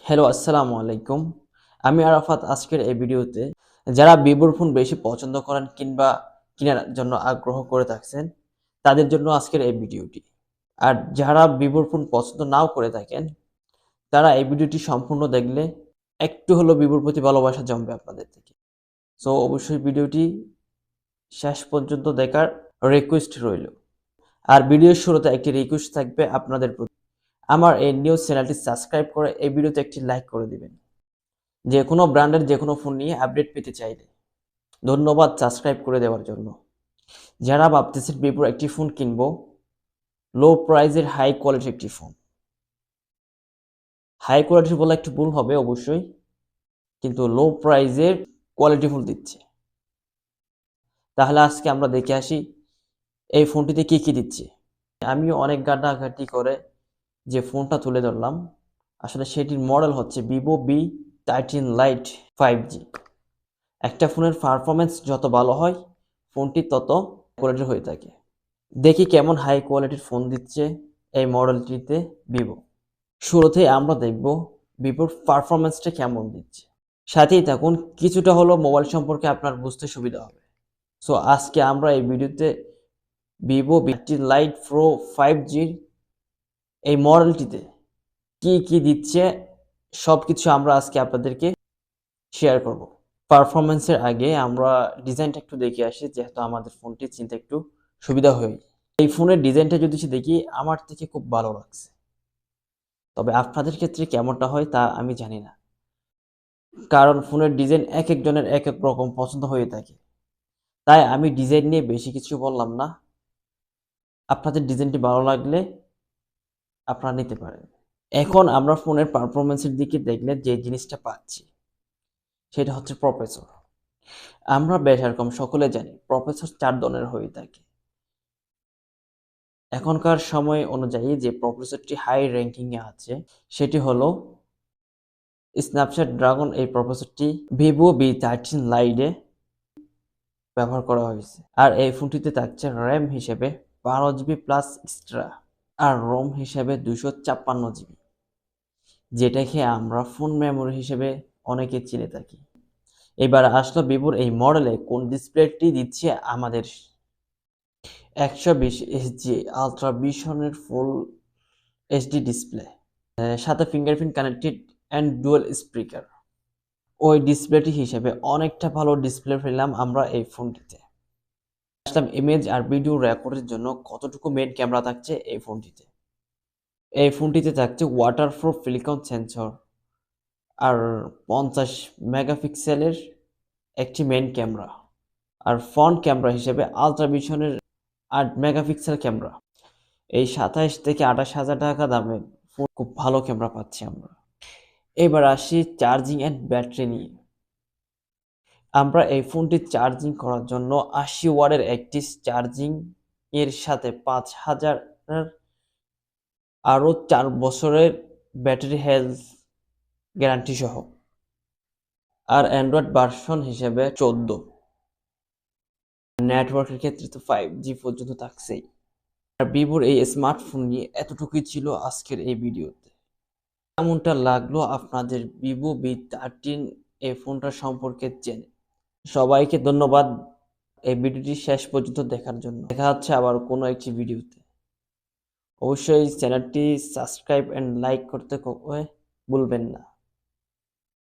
Hello, আসসালামু আলাইকুম। আমি আরাফাত। আজকের এই ভিডিওতে যারা ভিভোর ফোন বেশি পছন্দ করেন কিংবা কেনার জন্য আগ্রহ করে থাকছেন, তাদের জন্য আজকের এই ভিডিওটি। আর যারা ভিভোর ফোন পছন্দ নাও করে থাকেন, তারা এই ভিডিওটি সম্পূর্ণ দেখলে একটু হলেও ভিভোর প্রতি ভালোবাসা জমবে আপনাদের থেকে। সো অবশ্যই ভিডিওটি শেষ পর্যন্ত দেখার রিকোয়েস্ট রইল। আর ভিডিওর শুরুতে একটি রিকোয়েস্ট থাকবে আপনাদের প্রতি। আমার এই নিউজ চ্যানেলটি সাবস্ক্রাইব করে এই ভিডিওতে একটি লাইক করে দিবেন। যে কোনো ব্র্যান্ডের যে কোনো ফোন নিয়ে আপডেট পেতে চাইলে। ধন্যবাদ সাবস্ক্রাইব করে দেওয়ার জন্য। যারা ভাবতেছেন ভিভোর একটি ফোন কিনবো, লো প্রাইজের হাই কোয়ালিটির একটি ফোন। হাই কোয়ালিটির বলা একটু ভুল হবে অবশ্যই, কিন্তু লো প্রাইজের কোয়ালিটি ফুল দিচ্ছে। তাহলে আজকে আমরা দেখে আসি এই ফোনটিতে কি কি দিচ্ছে। আমিও অনেক ঘাটাঘাটি করে যে ফোনটা তুলে ধরলাম, আসলে সেটির মডেল হচ্ছে ভিভো V13 লাইট 5G। একটা ফোনের পারফরমেন্স যত ভালো হয়, ফোনটি তত কোয়ালিটির হয়ে থাকে। দেখি কেমন হাই কোয়ালিটির ফোন দিচ্ছে এই মডেলটিতে ভিভো। শুরুতেই আমরা দেখব ভিভোর পারফরমেন্সটা কেমন দিচ্ছে। সাথেই থাকুন, কিছুটা হলেও মোবাইল সম্পর্কে আপনার বুঝতে সুবিধা হবে। সো আজকে আমরা এই ভিডিওতে ভিভো V13 লাইট প্রো 5Gর এই মডেলটিতে কি কি দিচ্ছে সব কিছু আমরা আজকে আপনাদেরকে শেয়ার করব। পারফরমেন্সের আগে আমরা ডিজাইনটা একটু দেখে আসি, যেহেতু আমাদের ফোনটি চিনতে একটু সুবিধা হয়। এই ফোনের ডিজাইনটা যদি দেখি, আমার থেকে খুব ভালো লাগছে। তবে আপনাদের ক্ষেত্রে কেমনটা হয় তা আমি জানি না, কারণ ফোনের ডিজাইন এক একজনের এক এক রকম পছন্দ হয়ে থাকে। তাই আমি ডিজাইন নিয়ে বেশি কিছু বললাম না। আপনাদের ডিজাইনটি ভালো লাগলে আপনারা নিতে পারেন। এখন আমরা ফোনের পারফরমেন্সের দিকে দেখলে যে জিনিসটা পাচ্ছি সেটা হচ্ছে প্রসেসর। আমরা বেশ এরকম সকলে জানি প্রসেসর 4 ধরনের হয়ে থাকে। এখনকার সময় অনুযায়ী যে প্রসেসরটি হাই র্যাঙ্কিংয়ে আছে সেটি হলো স্ন্যাপড্রাগন। এই প্রসেসরটি ভিভো V13 লাইটে ব্যবহার করা হয়েছে। আর এই ফোনটিতে থাকছে র্যাম হিসেবে 12GB প্লাস এক্সট্রা, আর রোম হিসেবে 256GB, যেটাকে আমরা ফোন মেমোরি হিসেবে অনেকে চিনে থাকি। এবার আসলো ভিভোর এই মডেলে কোন ডিসপ্লেটি দিচ্ছে আমাদের। 120 Hz আলট্রা ভিশনের ফুল এইচডি ডিসপ্লে, সাথে fingerprint connected and dual speaker. ওই ডিসপ্লেটি হিসেবে অনেকটা ভালো ডিসপ্লে পেলাম আমরা এই ফোনটিতে। আসলাম ইমেজ আর ভিডিও রেকর্ডের জন্য কতটুকু মেইন ক্যামেরা থাকছে এই ফোনটিতে। এই ফোনটিতে থাকছে ওয়াটারপ্রুফ সিলিকন সেন্সর আর 50 মেগাপিক্সেলের একটি মেইন ক্যামেরা, আর ফ্রন্ট ক্যামেরা হিসেবে আলট্রা ভিশনের 8 মেগাপিক্সেল ক্যামেরা। এই 27 থেকে 28 হাজার টাকা দামে ফোন খুব ভালো ক্যামেরা পাচ্ছি আমরা। এবার আসি চার্জিং অ্যান্ড ব্যাটারি নিয়ে। আমরা এই ফোনটি চার্জিং করার জন্য 80 ওয়াটের একটি চার্জিং এর সাথে 5000 আরও 4 বছরের ব্যাটারি হেলথ গ্যারান্টি সহ, আর অ্যান্ড্রয়েড ভার্সন হিসেবে 14। নেটওয়ার্কের ক্ষেত্রে তো 5G পর্যন্ত থাকছেই। আর ভিভোর এই স্মার্টফোন নিয়ে এতটুকুই ছিল আজকের এই ভিডিওতে। কেমনটা লাগলো আপনাদের ভিভো V13 এই ফোনটা সম্পর্কে জেনে? সবাইকে ধন্যবাদ এই ভিডিওটি শেষ পর্যন্ত দেখার জন্য। দেখা হচ্ছে আবার কোনো একটি ভিডিওতে। অবশ্যই চ্যানেলটি সাবস্ক্রাইব এন্ড লাইক করতে ভুলবেন না।